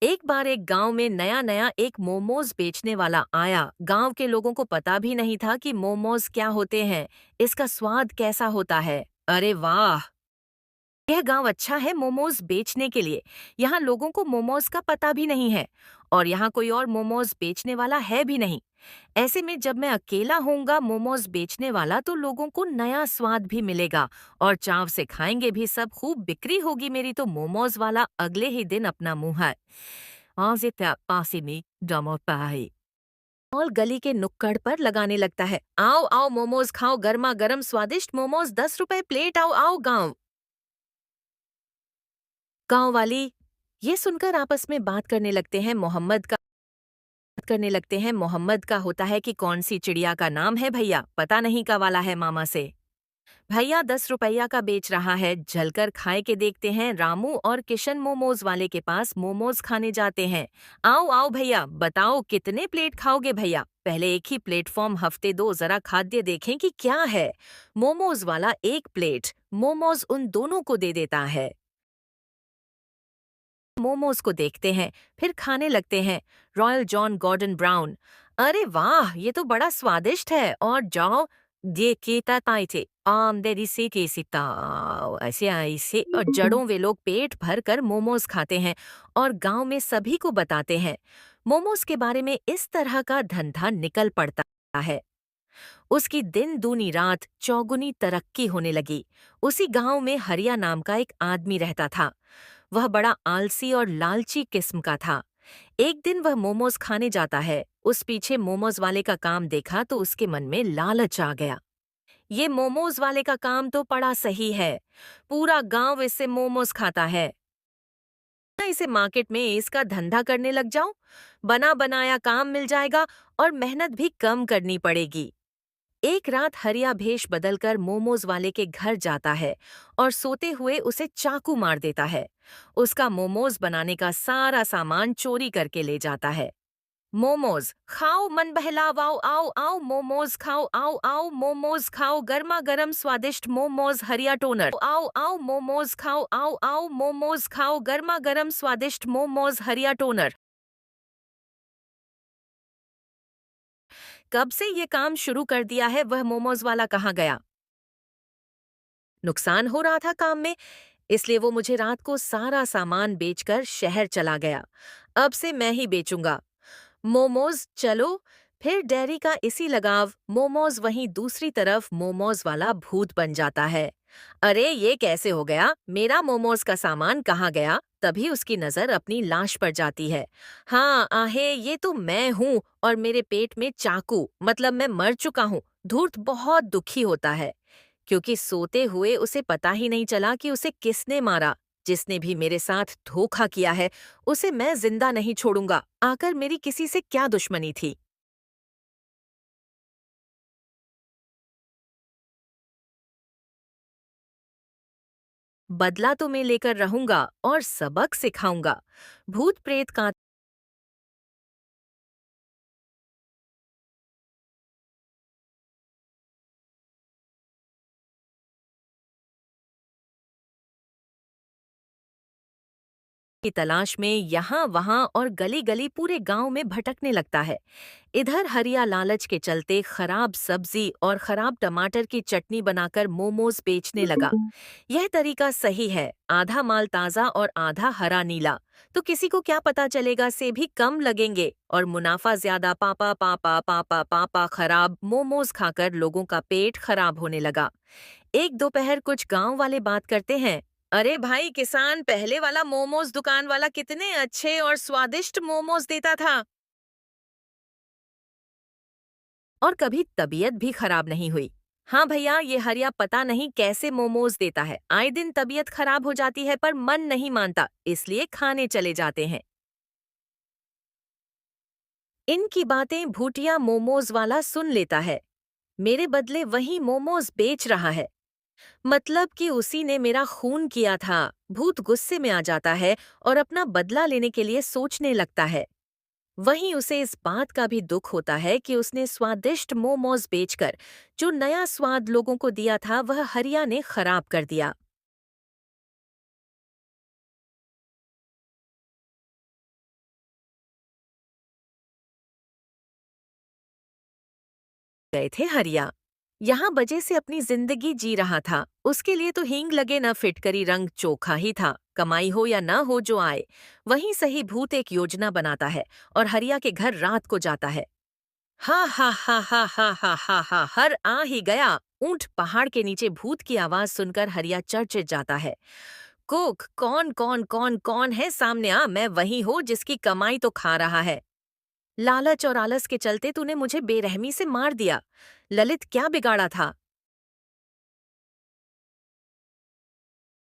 एक बार एक गांव में नया नया एक मोमोज बेचने वाला आया। गांव के लोगों को पता भी नहीं था कि मोमोज क्या होते हैं, इसका स्वाद कैसा होता है। अरे वाह! यह गांव अच्छा है मोमोज बेचने के लिए। यहाँ लोगों को मोमोज का पता भी नहीं है और यहाँ कोई और मोमोज बेचने वाला है भी नहीं। ऐसे में जब मैं अकेला होऊंगा मोमोज बेचने वाला तो लोगों को नया स्वाद भी मिलेगा और चाव से खाएंगे भी सब। खूब बिक्री होगी मेरी तो मोमोज वाला अगले ही दिन अपना मुंह है आज पासी में डमो पाई और गली के नुक्कड़ पर लगाने लगता है। आओ आओ मोमोज खाओ, गर्मा गर्म स्वादिष्ट मोमोज 10 रुपए प्लेट, आओ आओ गाँव गाँव वाली। ये सुनकर आपस में बात करने लगते हैं। मोहम्मद का होता है कि कौन सी चिड़िया का नाम है भैया, पता नहीं का वाला है मामा से। भैया 10 रुपया का बेच रहा है, जलकर खाए के देखते हैं। रामू और किशन मोमोज वाले के पास मोमोज खाने जाते हैं। आओ आओ भैया, बताओ कितने प्लेट खाओगे भैया? पहले एक ही प्लेटफॉर्म हफ्ते दो, जरा खाद्य देखें कि क्या है। मोमोज वाला एक प्लेट मोमोज उन दोनों को दे देता है। मोमोज को देखते हैं, फिर खाने लगते हैं। रॉयल जॉन गॉर्डन ब्राउन, अरे वाह ये तो बड़ा स्वादिष्ट है। और जाओ ये केता ताई थे आम देरी से के सिताओ ऐसे ऐसे। और जड़ों वे लोग पेट भर कर मोमोज खाते हैं और गांव में सभी को बताते हैं। मोमोज के बारे में इस तरह का धंधा निकल पड़ता है। उसकी दिन दूनी रात चौगुनी तरक्की होने लगी। उसी गांव में हरिया नाम का एक आदमी रहता था। वह बड़ा आलसी और लालची किस्म का था। एक दिन वह मोमोज खाने जाता है। उस पीछे मोमोज वाले का काम देखा तो उसके मन में लालच आ गया। ये मोमोज वाले का काम तो बड़ा सही है, पूरा गांव इससे मोमोज खाता है। मैं इसे मार्केट में इसका धंधा करने लग जाऊं, बना बनाया काम मिल जाएगा और मेहनत भी कम करनी पड़ेगी। एक रात हरिया भेष बदलकर मोमोज वाले के घर जाता है और सोते हुए उसे चाकू मार देता है। उसका मोमोज बनाने का सारा सामान चोरी करके ले जाता है। मोमोज खाओ, मन बहलावाओ, आओ आओ मोमोज खाओ, आओ आओ मोमोज खाओ, गर्मा गर्म स्वादिष्ट मोमोज हरिया टोनर, आओ आओ मोमोज खाओ, आओ आओ मोमोज खाओ, गर्मा गर्म स्वादिष्ट मोमोज हरिया टोनर। कब से ये काम शुरू कर दिया है, वह मोमोज वाला कहाँ गया? नुकसान हो रहा था काम में, इसलिए वो मुझे रात को सारा सामान बेचकर शहर चला गया। अब से मैं ही बेचूंगा मोमोज। चलो फिर डेयरी का इसी लगाव, मोमोज वहीं दूसरी तरफ मोमोज वाला भूत बन जाता है। अरे ये कैसे हो गया, मेरा मोमोज का सामान कहाँ गया? तभी उसकी नजर अपनी लाश पर जाती है। हाँ आहे, ये तो मैं हूँ और मेरे पेट में चाकू, मतलब मैं मर चुका हूँ। धूर्त बहुत दुखी होता है क्योंकि सोते हुए उसे पता ही नहीं चला कि उसे किसने मारा। जिसने भी मेरे साथ धोखा किया है उसे मैं जिंदा नहीं छोड़ूंगा। आकर मेरी किसी से क्या दुश्मनी थी। बदला तो मैं लेकर रहूंगा और सबक सिखाऊंगा। भूत प्रेत का की तलाश में यहाँ वहाँ और गली गली पूरे गांव में भटकने लगता है। इधर हरिया लालच के चलते खराब सब्जी और खराब टमाटर की चटनी बनाकर मोमोज बेचने लगा। यह तरीका सही है, आधा माल ताजा और आधा हरा नीला, तो किसी को क्या पता चलेगा, से भी कम लगेंगे और मुनाफा ज्यादा। पापा पापा पापा पापा खराब मोमोज खाकर लोगों का पेट खराब होने लगा। एक दोपहर कुछ गांव वाले बात करते हैं। अरे भाई किसान, पहले वाला मोमोज दुकान वाला कितने अच्छे और स्वादिष्ट मोमोज देता था और कभी तबीयत भी खराब नहीं हुई। हाँ भैया, ये हरिया पता नहीं कैसे मोमोज देता है, आए दिन तबीयत खराब हो जाती है पर मन नहीं मानता, इसलिए खाने चले जाते हैं। इनकी बातें भूटिया मोमोज वाला सुन लेता है। मेरे बदले वही मोमोज बेच रहा है, मतलब कि उसी ने मेरा खून किया था। भूत गुस्से में आ जाता है और अपना बदला लेने के लिए सोचने लगता है। वहीं उसे इस बात का भी दुख होता है कि उसने स्वादिष्ट मोमोज बेचकर जो नया स्वाद लोगों को दिया था वह हरिया ने खराब कर दिया। गए थे हरिया। यहाँ बजे से अपनी जिंदगी जी रहा था, उसके लिए तो हींग लगे न फिटकरी रंग चोखा ही था। कमाई हो या न हो जो आए, वहीं सही भूत एक योजना बनाता है और हरिया के घर रात को जाता है। हा हा हा हा हा हा हा हा, हर आ ही गया। ऊंट पहाड़ के नीचे भूत की आवाज सुनकर हरिया चर्चित जाता है। कुक, कौन कौन कौन कौन है सामने आ, मैं वही हूँ जिसकी कमाई तो खा रहा है। लालच और आलस के चलते तूने मुझे बेरहमी से मार दिया। ललित क्या बिगाड़ा था?